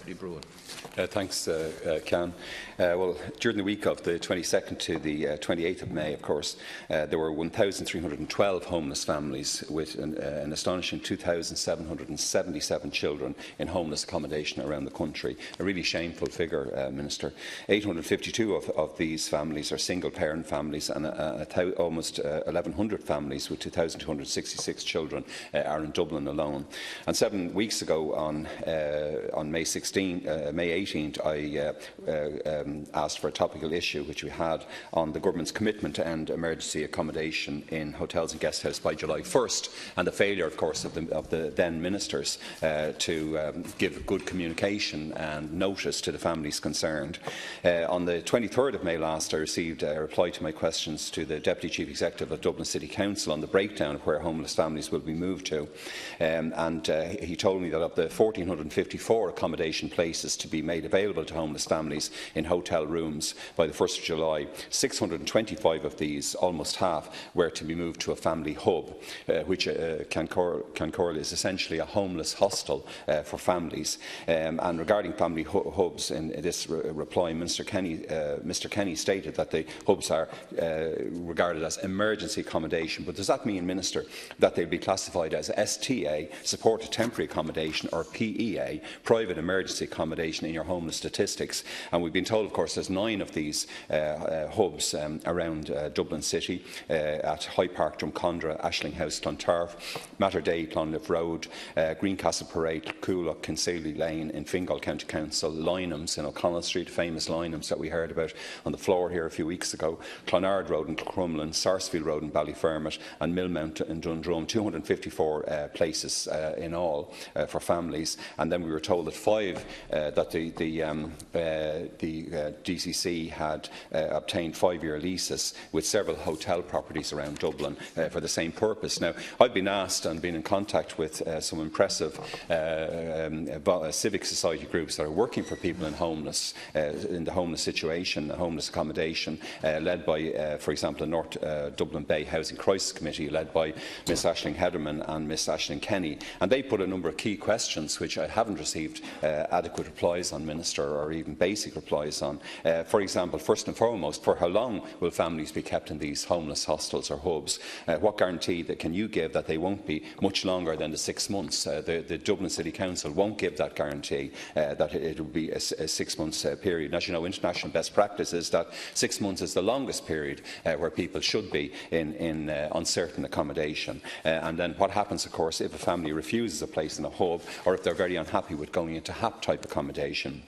Broughan. Thanks, Can. Well, during the week of the 22nd to the 28th of May, of course, there were 1,312 homeless families with an astonishing 2,777 children in homeless accommodation around the country. A really shameful figure, Minister. 852 of these families are single-parent families, and almost 1,100 families with 2,266 children are in Dublin alone. And 7 weeks ago, on May 18th, I asked for a topical issue which we had on the Government's commitment to end emergency accommodation in hotels and guest houses by July 1st, and the failure, of course, of the then ministers to give good communication and notice to the families concerned. On the 23rd of May last, I received a reply to my questions to the Deputy Chief Executive of Dublin City Council on the breakdown of where homeless families will be moved to, and he told me that of the 1,454 accommodation places to be made available to homeless families in hotel rooms by the 1st of July, 625 of these, almost half, were to be moved to a family hub, which Cancor is essentially a homeless hostel for families. And regarding family hubs, in this reply, Mr Kenny stated that the hubs are regarded as emergency accommodation. But does that mean, Minister, that they will be classified as STA, supported temporary accommodation, or PEA, private emergency accommodation, in your homeless statistics? And we've been told, of course, there's 9 of these hubs around Dublin City, at High Park, Drumcondra, Ashling House, Clontarf, Matterdale, Clonliffe Road, Greencastle Parade, Coolock, Kinsale Lane in Fingal County Council, Lynhams in O'Connell Street, famous Lynhams that we heard about on the floor here a few weeks ago, Clonard Road in Crumlin, Sarsfield Road in Ballyfermot, and Millmount in Dundrum. 254 places in all for families. And then we were told that 5 that the DCC had obtained 5-year leases with several hotel properties around Dublin for the same purpose. Now, I've been asked and been in contact with some impressive civic society groups that are working for people in the homeless situation, homeless accommodation, led by, for example, the North Dublin Bay Housing Crisis Committee, led by Miss Aisling Hederman and Miss Aisling Kenny. And they put a number of key questions which I haven't received adequate replies on, Minister, or even basic replies on. For example, first and foremost, for how long will families be kept in these homeless hostels or hubs? What guarantee can you give that they won't be much longer than the 6 months? The Dublin City Council won't give that guarantee that it will be a 6 months period. And as you know, international best practice is that 6 months is the longest period where people should be in uncertain accommodation. And then what happens, of course, if a family refuses a place in a hub, or if they're very unhappy with going into HAP-type accommodation?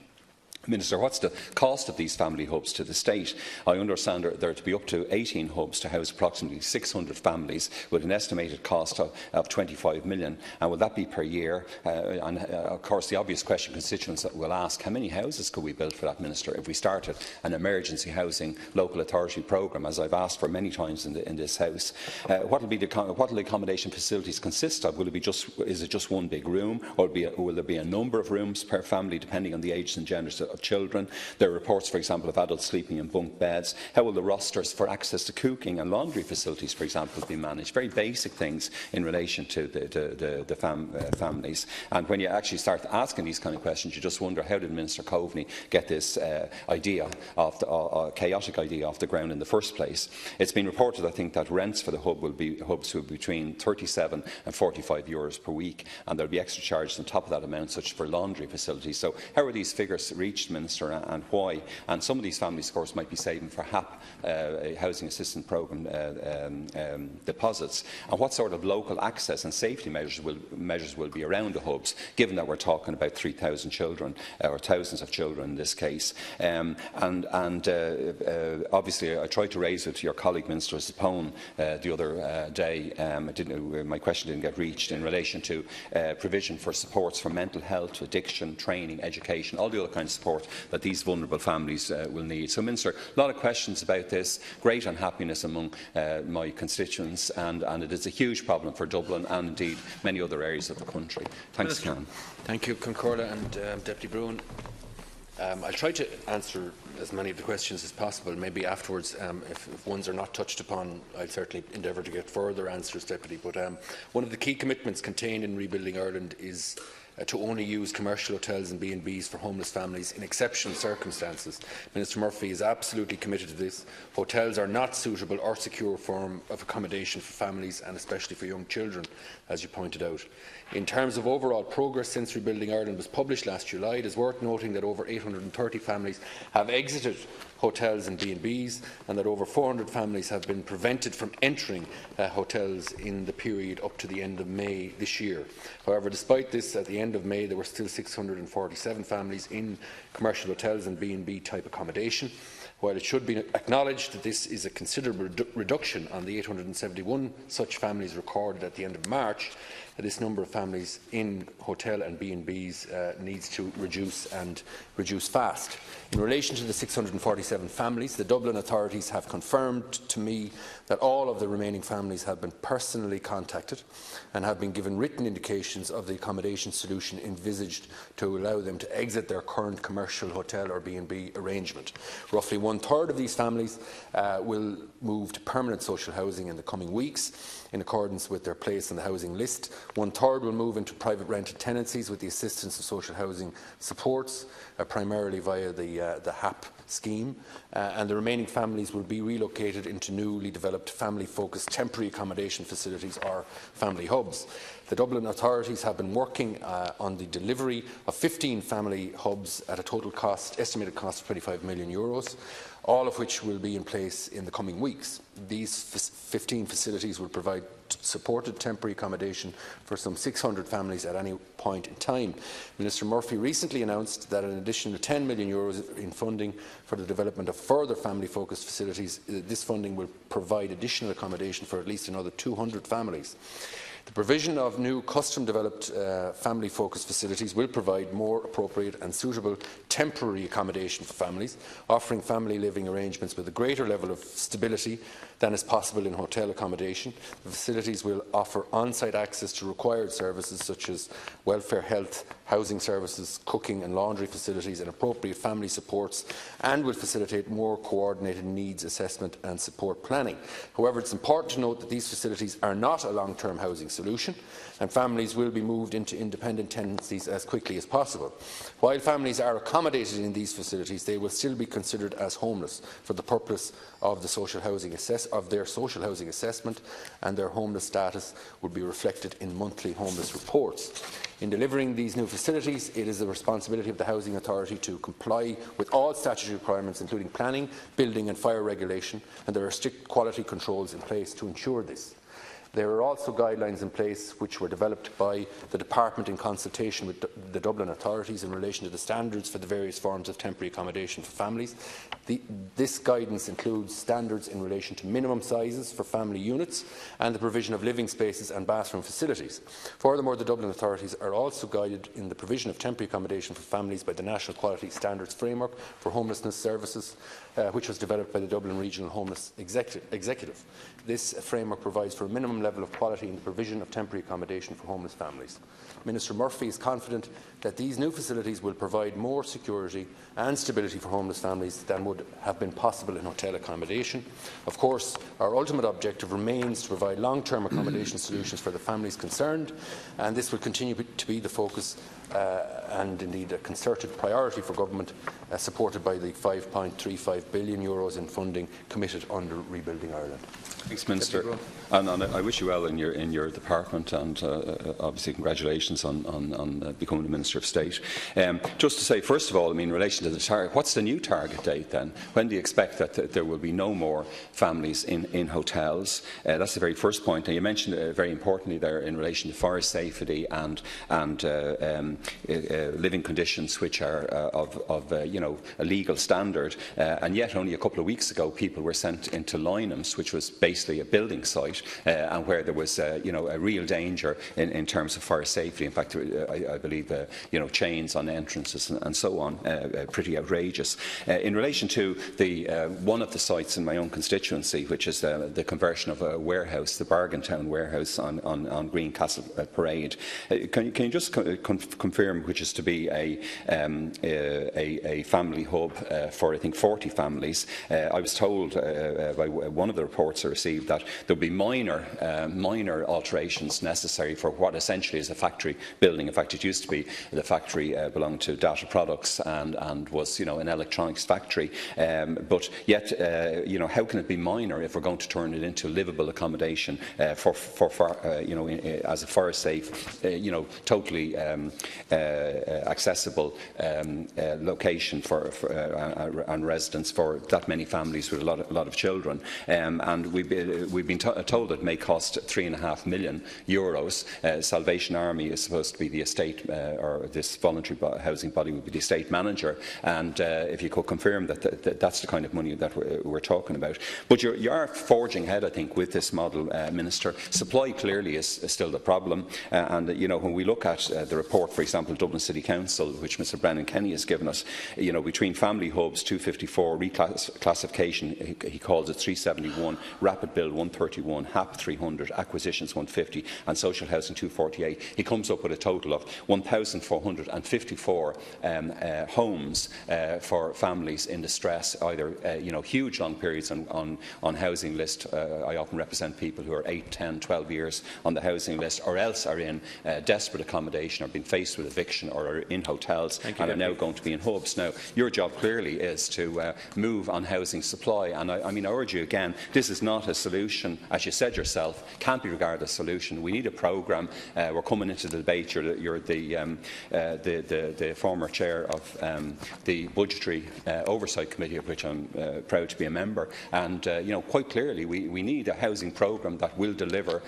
Minister, what's the cost of these family hubs to the state? I understand there are to be up to 18 hubs to house approximately 600 families, with an estimated cost of 25 million. And will that be per year? Of course, the obvious question constituents will ask, how many houses could we build for that, Minister, if we started an emergency housing local authority programme, as I've asked for many times in this House? What will the accommodation facilities consist of? Is it just one big room, or will there be a number of rooms per family, depending on the ages and genders of children? There are reports, for example, of adults sleeping in bunk beds. How will the rosters for access to cooking and laundry facilities, for example, be managed? Very basic things in relation to the families. And when you actually start asking these kind of questions, you just wonder, how did Minister Coveney get this chaotic idea off the ground in the first place? It's been reported, I think, that rents for the hubs will be between 37 and 45 euros per week, and there will be extra charges on top of that amount, such as for laundry facilities. So how are these figures reached, Minister, and why? And some of these families, of course, might be saving for HAP, Housing Assistance Programme deposits. And what sort of local access and safety measures will be around the hubs, given that we're talking about 3,000 children, or thousands of children in this case? Obviously, I tried to raise it to your colleague, Minister Sapone, the other day. My question didn't get reached, in relation to provision for supports for mental health, addiction, training, education, all the other kinds of support that these vulnerable families will need. So, Minister, a lot of questions about this, great unhappiness among my constituents, and it is a huge problem for Dublin and indeed many other areas of the country. Thanks, Can. Thank you, Concorda and Deputy Broughan. I'll try to answer as many of the questions as possible. Maybe afterwards, if ones are not touched upon, I'll certainly endeavour to get further answers, Deputy. But one of the key commitments contained in Rebuilding Ireland is to only use commercial hotels and B&Bs for homeless families in exceptional circumstances. Minister Murphy is absolutely committed to this. Hotels are not suitable or secure form of accommodation for families, and especially for young children, as you pointed out. In terms of overall progress since Rebuilding Ireland was published last July, it is worth noting that over 830 families have exited hotels and B&Bs, and that over 400 families have been prevented from entering hotels in the period up to the end of May this year. However, despite this, at the end of May there were still 647 families in commercial hotels and B&B type accommodation. While it should be acknowledged that this is a considerable reduction on the 871 such families recorded at the end of March, this number of families in hotel and B&Bs needs to reduce, and reduce fast. In relation to the 647 families, the Dublin authorities have confirmed to me that all of the remaining families have been personally contacted and have been given written indications of the accommodation solution envisaged to allow them to exit their current commercial hotel or B&B arrangement. Roughly one-third of these families will move to permanent social housing in the coming weeks, in accordance with their place on the housing list. One-third will move into private rented tenancies with the assistance of social housing supports, primarily via the HAP scheme, and the remaining families will be relocated into newly developed family-focused temporary accommodation facilities, or family hubs. The Dublin authorities have been working on the delivery of 15 family hubs at a total estimated cost of €25 million, all of which will be in place in the coming weeks. These 15 facilities will provide supported temporary accommodation for some 600 families at any point in time. Minister Murphy recently announced that an additional €10 million in funding for the development of further family-focused facilities. This funding will provide additional accommodation for at least another 200 families. The provision of new custom-developed family-focused facilities will provide more appropriate and suitable temporary accommodation for families, offering family living arrangements with a greater level of stability than is possible in hotel accommodation. The facilities will offer on-site access to required services such as welfare, health, housing services, cooking and laundry facilities and appropriate family supports, and will facilitate more coordinated needs assessment and support planning. However, it is important to note that these facilities are not a long-term housing solution, and families will be moved into independent tenancies as quickly as possible. While families are accommodated in these facilities, they will still be considered as homeless for the purpose of their social housing assessment, and their homeless status would be reflected in monthly homeless reports. In delivering these new facilities, it is the responsibility of the Housing Authority to comply with all statutory requirements, including planning, building and fire regulation, and there are strict quality controls in place to ensure this. There are also guidelines in place which were developed by the Department in consultation with the Dublin authorities in relation to the standards for the various forms of temporary accommodation for families. This guidance includes standards in relation to minimum sizes for family units and the provision of living spaces and bathroom facilities. Furthermore, the Dublin authorities are also guided in the provision of temporary accommodation for families by the National Quality Standards Framework for Homelessness Services, which was developed by the Dublin Regional Homeless Executive. This framework provides for a minimum level of quality in the provision of temporary accommodation for homeless families. Minister Murphy is confident that these new facilities will provide more security and stability for homeless families than would have been possible in hotel accommodation. Of course, our ultimate objective remains to provide long-term accommodation solutions for the families concerned, and this will continue to be the focus and indeed a concerted priority for government, supported by the €5.35 billion in funding committed under Rebuilding Ireland. Thanks, Minister. And I wish you well in your department, and obviously congratulations on becoming the Minister of State. Just to say, first of all, in relation to the target, what's the new target date then? When do you expect that there will be no more families in hotels? That's the very first point. And you mentioned very importantly there in relation to fire safety and living conditions which are of a legal standard. And yet only a couple of weeks ago people were sent into Lynham's, which was basically a building site, and where there was a real danger in terms of fire safety. In fact, I believe chains on entrances and so on, pretty outrageous. In relation to the one of the sites in my own constituency, which is the conversion of a warehouse, the Bargain Town warehouse on Greencastle Parade, can you just confirm confirm, which is to be a family hub for, I think, 40 families. I was told by one of the reports I received that there will be minor alterations necessary for what essentially is a factory building. In fact, it used to be the factory belonged to Data Products and was, an electronics factory. But yet, how can it be minor if we're going to turn it into livable accommodation as a fire-safe, totally accessible location and residence for that many families with a lot of children. And we've been told it may cost €3.5 million. Salvation Army is supposed to be the estate, or this voluntary housing body would be the estate manager. And if you could confirm that that's the kind of money that we're talking about. But you are forging ahead, I think, with this model, Minister. Supply clearly is still the problem. When we look at the report, for example, Dublin City Council, which Mr Brennan Kenny has given us, between family hubs 254, reclassification, he calls it 371, rapid build 131, HAP 300, acquisitions 150 and social housing 248, he comes up with a total of 1,454 homes for families in distress, either huge long periods on housing list. I often represent people who are 8, 10, 12 years on the housing list, or else are in desperate accommodation, or been faced with eviction, or are in hotels and are now going to be in hubs. Now, your job clearly is to move on housing supply, and I urge you again, this is not a solution, as you said yourself, can't be regarded as a solution. We need a programme. We're coming into the debate. You're the former chair of the Budgetary Oversight Committee, of which I'm proud to be a member, and quite clearly we need a housing programme that will deliver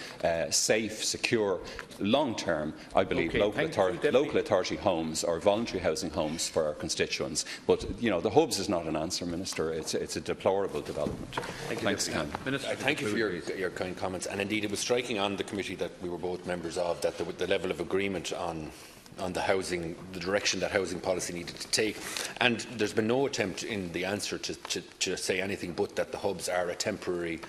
safe, secure, long-term, I believe, local authority homes or voluntary housing homes for our constituents. But the hubs is not an answer, Minister. It's a deplorable development. Thanks, Cam. Thank you for your kind comments. And indeed, it was striking on the committee that we were both members of that the level of agreement on the direction that housing policy needed to take. And there's been no attempt in the answer to say anything but that the hubs are a temporary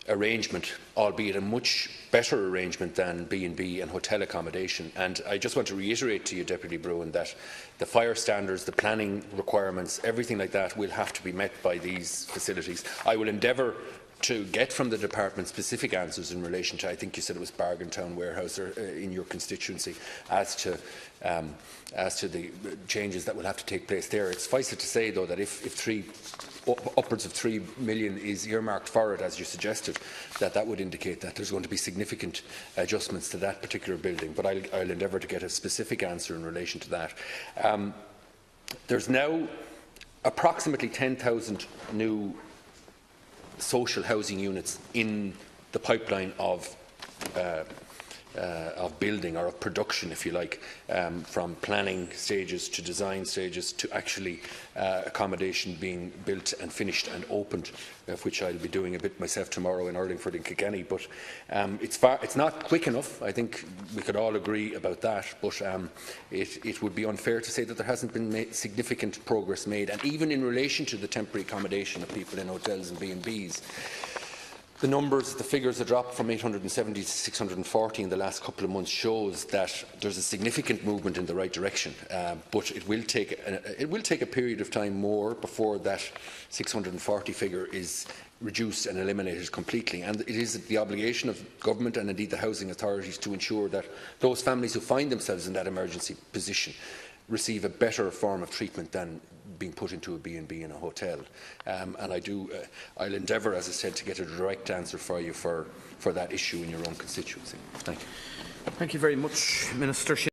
arrangement, albeit a much better arrangement than B&B and hotel accommodation. And I just want to reiterate to you, Deputy Broughan, that the fire standards, the planning requirements, everything like that will have to be met by these facilities. I will endeavour to get from the department specific answers in relation to, I think you said it was Bargaintown Warehouse in your constituency, as to the changes that will have to take place there. It's suffice it to say, though, that if upwards of €3 million is earmarked for it, as you suggested, that would indicate that there's going to be significant adjustments to that particular building. But I'll endeavour to get a specific answer in relation to that. There's now approximately 10,000 new social housing units in the pipeline of building, or of production, if you like, from planning stages to design stages to actually accommodation being built and finished and opened, which I'll be doing a bit myself tomorrow in Urlingford and Kilkenny. But it's not quick enough. I think we could all agree about that. But it would be unfair to say that there hasn't been significant progress made. And even in relation to the temporary accommodation of people in hotels and B&Bs, the figures have dropped from 870 to 640 in the last couple of months shows that there's a significant movement in the right direction. But it will take a period of time more before that 640 figure is reduced and eliminated completely. And it is the obligation of government and indeed the housing authorities to ensure that those families who find themselves in that emergency position receive a better form of treatment than being put into a B&B in a hotel. And I'll endeavour, as I said, to get a direct answer for you for that issue in your own constituency. Thank you. Thank you very much, Minister.